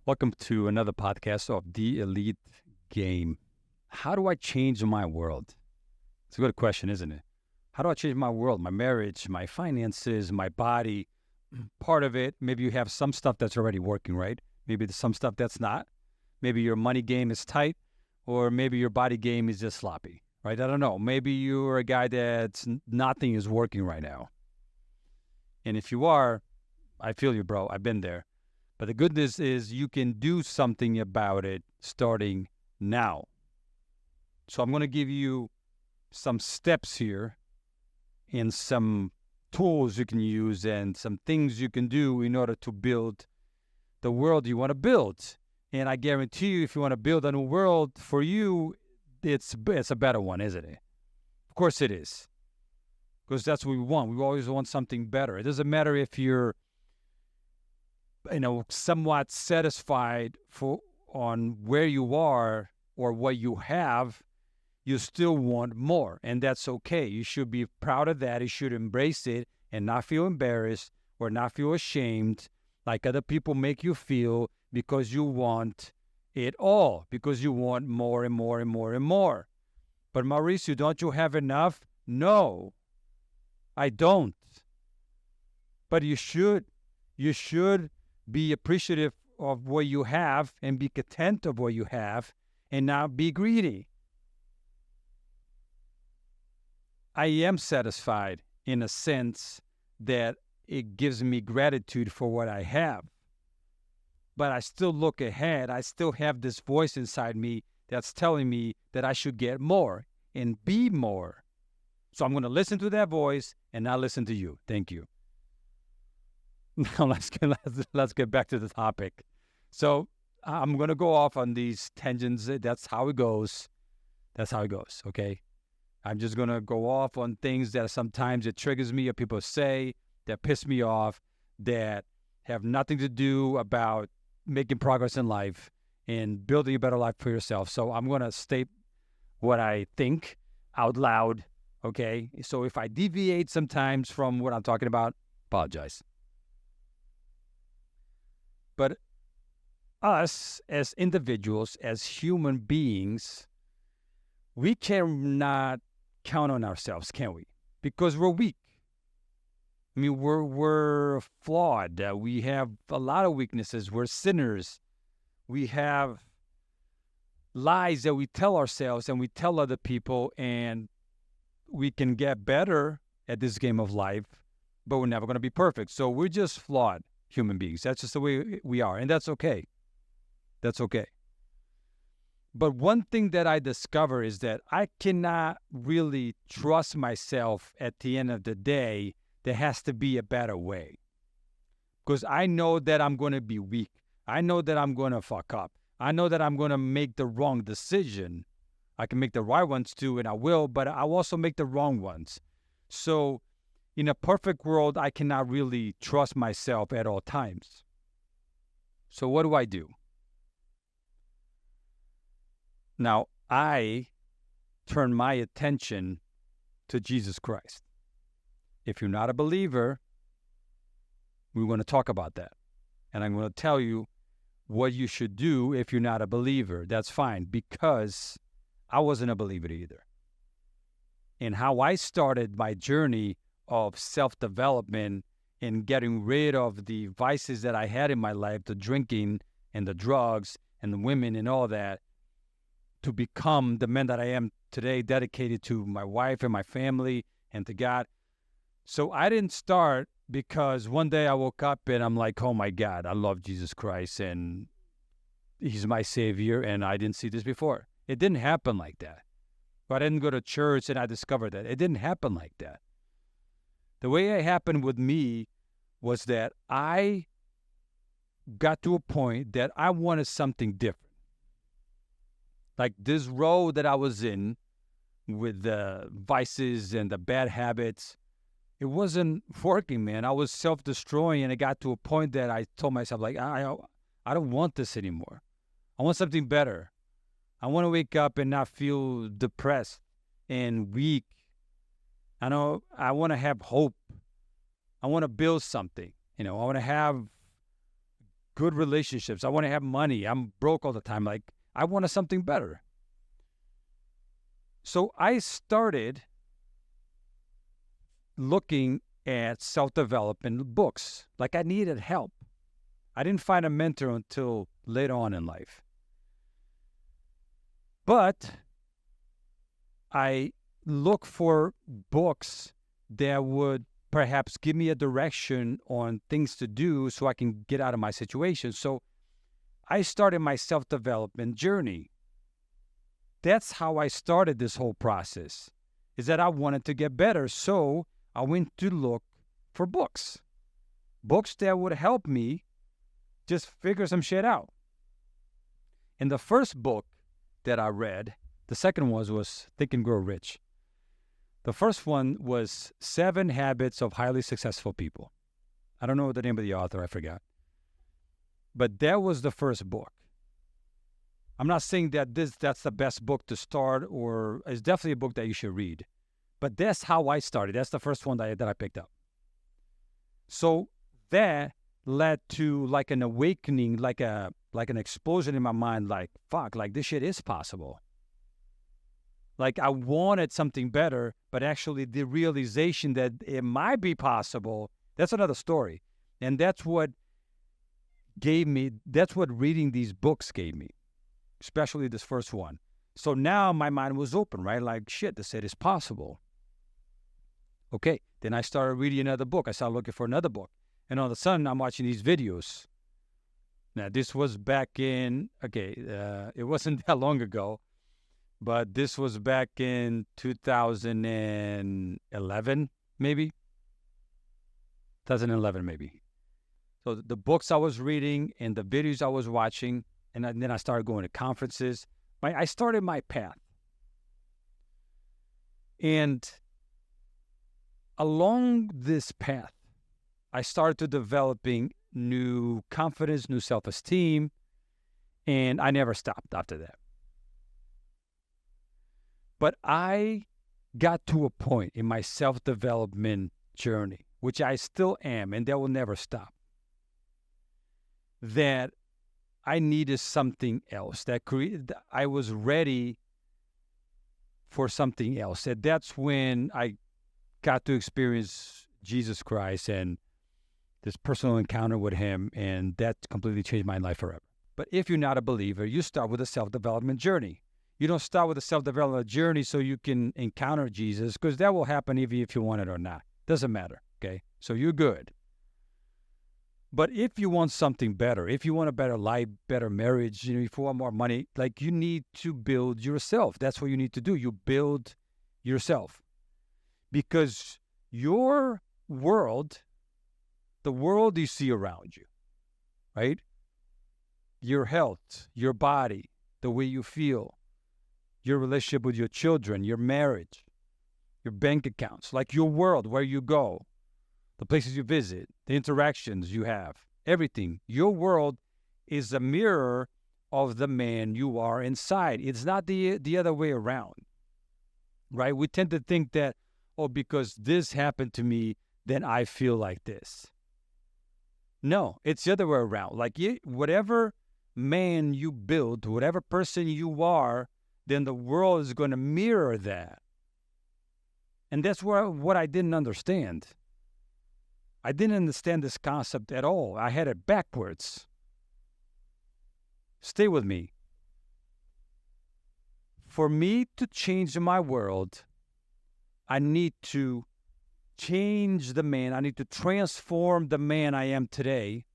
Welcome to another podcast of The Elite Game. How do I change my world? It's a good question, isn't it? How do I change my world, my marriage, my finances, my body? Part of it, maybe you have some stuff that's already working, right? Maybe there's some stuff that's not. Maybe your money game is tight, or maybe your body game is just sloppy, right? I don't know. Maybe you're a guy that's nothing is working right now. And if you are, I feel you, bro. I've been there. But the good news is you can do something about it starting now. So I'm going to give you some steps here and some tools you can use and some things you can do in order to build the world you want to build. And I guarantee you, if you want to build a new world for you, it's a better one, isn't it? Of course it is. Because that's what we want. We always want something better. It doesn't matter if you're somewhat satisfied on where you are or what you have, you still want more. And that's okay. You should be proud of that. You should embrace it and not feel embarrassed or not feel ashamed like other people make you feel because you want it all, because you want more and more and more and more. But Mauricio, don't you have enough? No, I don't. But you should. You should be appreciative of what you have and be content of what you have and not be greedy. I am satisfied in a sense that it gives me gratitude for what I have. But I still look ahead. I still have this voice inside me that's telling me that I should get more and be more. So I'm going to listen to that voice and not listen to you. Thank you. Now let's get back to the topic. So I'm going to go off on these tangents. That's how it goes. That's how it goes, okay? I'm just going to go off on things that sometimes it triggers me or people say that piss me off, that have nothing to do about making progress in life and building a better life for yourself. So I'm going to state what I think out loud, okay? So if I deviate sometimes from what I'm talking about, apologize. But us as individuals, as human beings, we cannot count on ourselves, can we? Because we're weak. I mean, we're flawed. We have a lot of weaknesses. We're sinners. We have lies that we tell ourselves and we tell other people, and we can get better at this game of life, but we're never going to be perfect. So we're just flawed human beings. That's just the way we are, and that's okay. That's okay. But one thing that I discover is that I cannot really trust myself at the end of the day. There has to be a better way. Because I know that I'm going to be weak. I know that I'm going to fuck up. I know that I'm going to make the wrong decision. I can make the right ones too, and I will, but I'll also make the wrong ones. So in a perfect world, I cannot really trust myself at all times. So what do I do? Now, I turn my attention to Jesus Christ. If you're not a believer, we want to talk about that. And I'm going to tell you what you should do if you're not a believer. That's fine, because I wasn't a believer either. And how I started my journey of self-development and getting rid of the vices that I had in my life, the drinking and the drugs and the women and all that, to become the man that I am today, dedicated to my wife and my family and to God. So I didn't start because one day I woke up and I'm like, oh my God, I love Jesus Christ and he's my savior, and I didn't see this before. It didn't happen like that. I didn't go to church and I discovered that. It didn't happen like that. The way it happened with me was that I got to a point that I wanted something different. Like this road that I was in with the vices and the bad habits, it wasn't working, man. I was self-destroying, and it got to a point that I told myself, like, I don't want this anymore. I want something better. I want to wake up and not feel depressed and weak. I want to have hope. I want to build something. I want to have good relationships. I want to have money. I'm broke all the time. Like, I wanted something better. So I started looking at self-development books. Like, I needed help. I didn't find a mentor until later on in life. But I look for books that would perhaps give me a direction on things to do so I can get out of my situation. So I started my self-development journey. That's how I started this whole process, is that I wanted to get better. So I went to look for books that would help me just figure some shit out. And the first book that I read, the second one was Think and Grow Rich. The first one was 7 Habits of Highly Successful People. I don't know the name of the author, I forgot. But that was the first book. I'm not saying that that's the best book to start, or it's definitely a book that you should read. But that's how I started. That's the first one that I picked up. So that led to like an awakening, like an explosion in my mind, like, fuck, like this shit is possible. Like, I wanted something better, but actually the realization that it might be possible, that's another story. And that's what reading these books gave me, especially this first one. So now my mind was open, right? Like, shit, this shit is possible. Okay, then I started reading another book. I started looking for another book. And all of a sudden, I'm watching these videos. Now, this was back in, it wasn't that long ago, but this was back in 2011, maybe? 2011, maybe. So the books I was reading and the videos I was watching, and then I started going to conferences. I started my path. And along this path, I started developing new confidence, new self-esteem, and I never stopped after that. But I got to a point in my self-development journey, which I still am, and that will never stop, that I needed something else. I was ready for something else. And that's when I got to experience Jesus Christ and this personal encounter with him, and that completely changed my life forever. But if you're not a believer, you start with a self-development journey. You don't start with a self-development journey so you can encounter Jesus, because that will happen even if you want it or not. Doesn't matter, okay? So you're good. But if you want something better, if you want a better life, better marriage, if you want more money, like, you need to build yourself. That's what you need to do. You build yourself. Because your world, the world you see around you, right? Your health, your body, the way you feel, your relationship with your children, your marriage, your bank accounts, like your world, where you go, the places you visit, the interactions you have, everything. Your world is a mirror of the man you are inside. It's not the other way around, right? We tend to think that, oh, because this happened to me, then I feel like this. No, it's the other way around. Like, whatever man you build, whatever person you are, then the world is going to mirror that. And that's what I didn't understand. I didn't understand this concept at all. I had it backwards. Stay with me. For me to change my world, I need to change the man. I need to transform the man I am today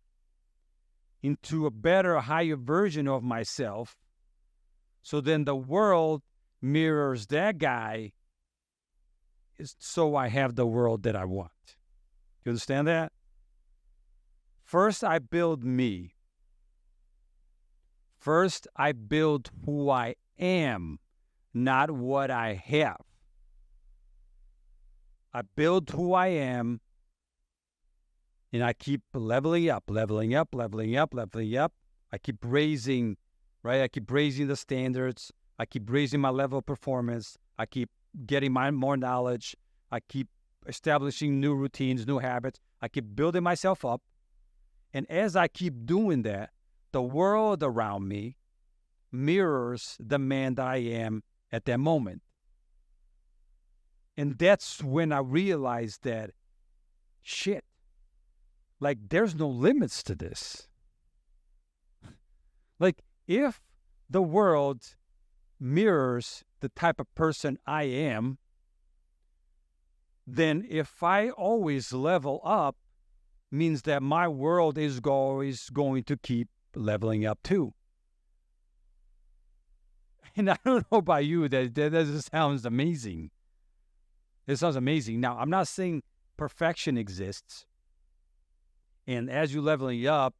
into a better, higher version of myself. So then the world mirrors that guy, so I have the world that I want. You understand that? First, I build me. First, I build who I am, not what I have. I build who I am, and I keep leveling up. I keep raising, right? I keep raising the standards. I keep raising my level of performance. I keep getting more knowledge. I keep establishing new routines, new habits. I keep building myself up. And as I keep doing that, the world around me mirrors the man that I am at that moment. And that's when I realized that, shit, like there's no limits to this. Like if the world mirrors the type of person I am, then if I always level up, means that my world is always going to keep leveling up too. And I don't know about you, that sounds amazing. It sounds amazing. Now, I'm not saying perfection exists. And as you're leveling up,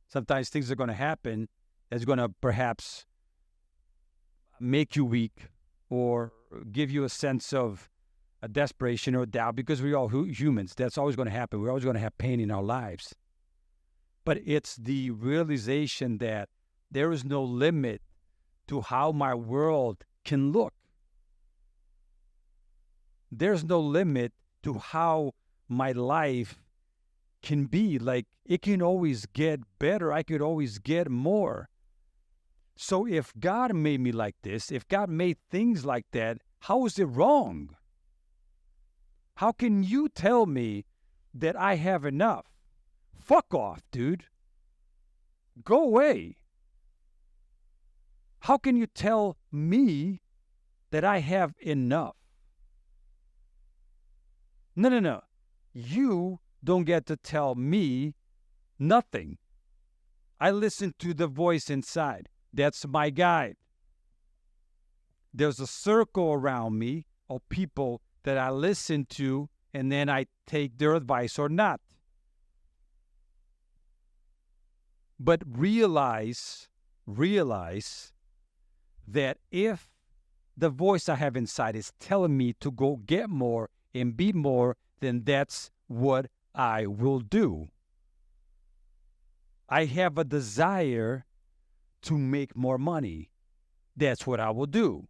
sometimes things are going to happen that's going to perhaps make you weak or give you a sense of a desperation or doubt, because we're all humans. That's always going to happen. We're always going to have pain in our lives. But it's the realization that there is no limit to how my world can look. There's no limit to how my life can be. Like, it can always get better. I could always get more. So if God made me like this, if God made things like that, how is it wrong? How can you tell me that I have enough? Fuck off, dude. Go away. How can you tell me that I have enough? No. You don't get to tell me nothing. I listen to the voice inside. That's my guide. There's a circle around me of people that I listen to, and then I take their advice or not. But realize that if the voice I have inside is telling me to go get more and be more, then that's what I will do. I have a desire to make more money. That's what I will do.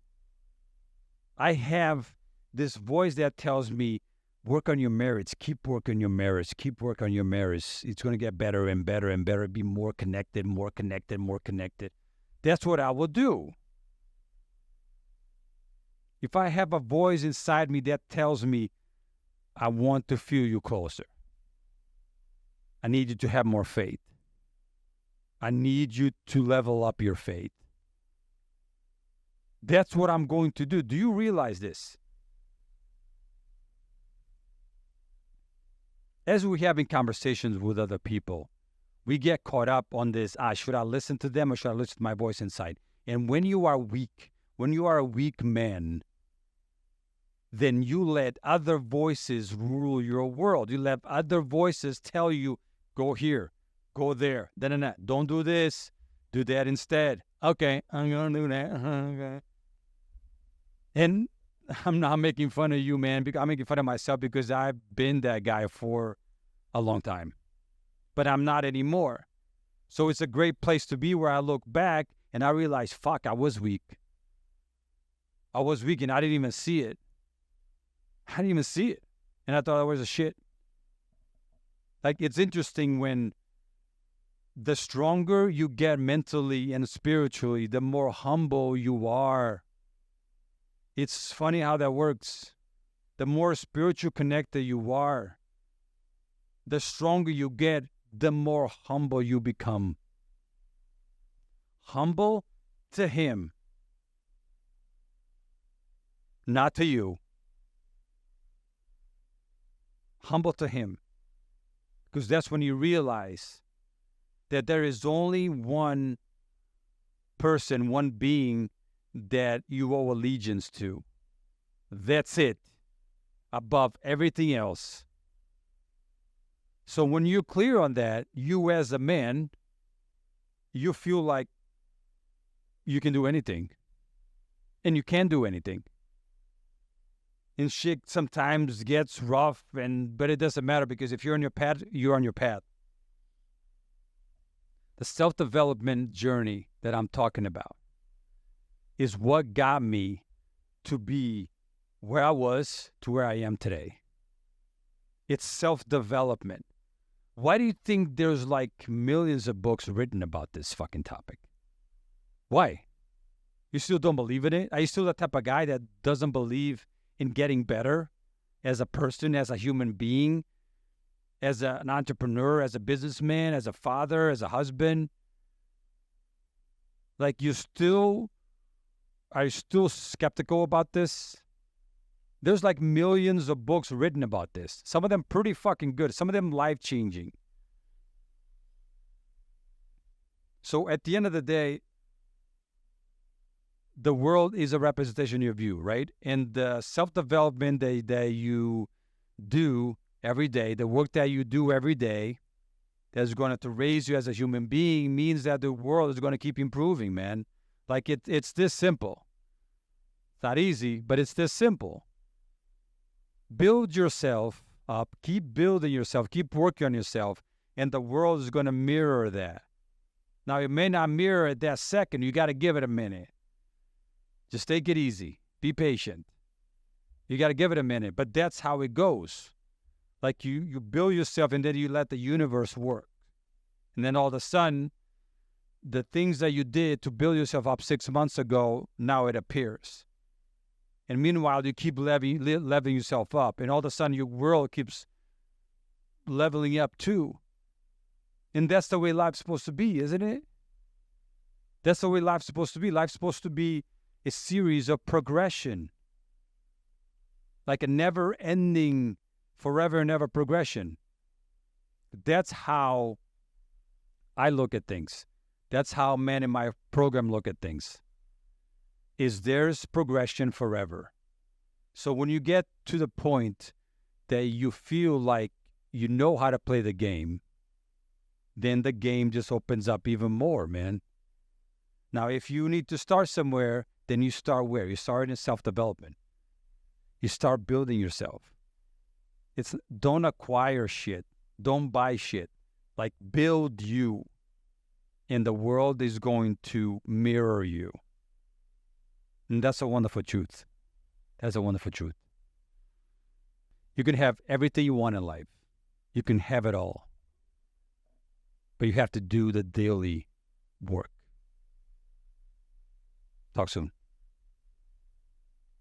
I have this voice that tells me, work on your marriage, keep working your marriage, keep working on your marriage. It's going to get better and better and better, be more connected, more connected, more connected. That's what I will do. If I have a voice inside me that tells me, I want to feel you closer. I need you to have more faith. I need you to level up your faith. That's what I'm going to do. Do you realize this? As we're having conversations with other people, we get caught up on this, should I listen to them or should I listen to my voice inside? And when you are weak, when you are a weak man, then you let other voices rule your world. You let other voices tell you, go here, go there, don't do this, do that instead. Okay, I'm going to do that. Okay. And I'm not making fun of you, man. I'm making fun of myself because I've been that guy for a long time. But I'm not anymore. So it's a great place to be where I look back and I realize, fuck, I was weak. I was weak and I didn't even see it. And I thought I was a shit. Like, it's interesting when the stronger you get mentally and spiritually, the more humble you are. It's funny how that works. The more spiritual connected you are, the stronger you get, the more humble you become. Humble to Him, not to you. Humble to Him. Because that's when you realize that there is only one person, one being that you owe allegiance to. That's it. Above everything else. So when you're clear on that, you as a man, you feel like you can do anything. And you can do anything. And shit sometimes gets rough, but it doesn't matter, because if you're on your path, you're on your path. The self-development journey that I'm talking about is what got me to be where I was to where I am today. It's self-development. Why do you think there's like millions of books written about this fucking topic? Why? You still don't believe in it? Are you still the type of guy that doesn't believe in getting better as a person, as a human being, as an entrepreneur, as a businessman, as a father, as a husband? Like are you still skeptical about this? There's like millions of books written about this. Some of them pretty fucking good. Some of them life-changing. So at the end of the day, the world is a representation of you, right? And the self-development that you do every day, the work that you do every day, that's going to raise you as a human being means that the world is going to keep improving, man. Like it's this simple. It's not easy, but it's this simple. Build yourself up, keep building yourself, keep working on yourself, and the world is going to mirror that. Now, it may not mirror it that second. You got to give it a minute. Just take it easy. Be patient. You got to give it a minute, but that's how it goes. Like you build yourself and then you let the universe work. And then all of a sudden, the things that you did to build yourself up 6 months ago, now it appears. And meanwhile, you keep leveling yourself up. And all of a sudden, your world keeps leveling up too. And that's the way life's supposed to be, isn't it? That's the way life's supposed to be. Life's supposed to be a series of progression. Like a never-ending, forever and ever progression. That's how I look at things. That's how men in my program look at things. Is there's progression forever. So when you get to the point that you feel like you know how to play the game, then the game just opens up even more, man. Now, if you need to start somewhere, then you start where? You start in self-development. You start building yourself. Don't acquire shit. Don't buy shit. Like, build you. And the world is going to mirror you. And that's a wonderful truth. That's a wonderful truth. You can have everything you want in life. You can have it all. But you have to do the daily work. Talk soon.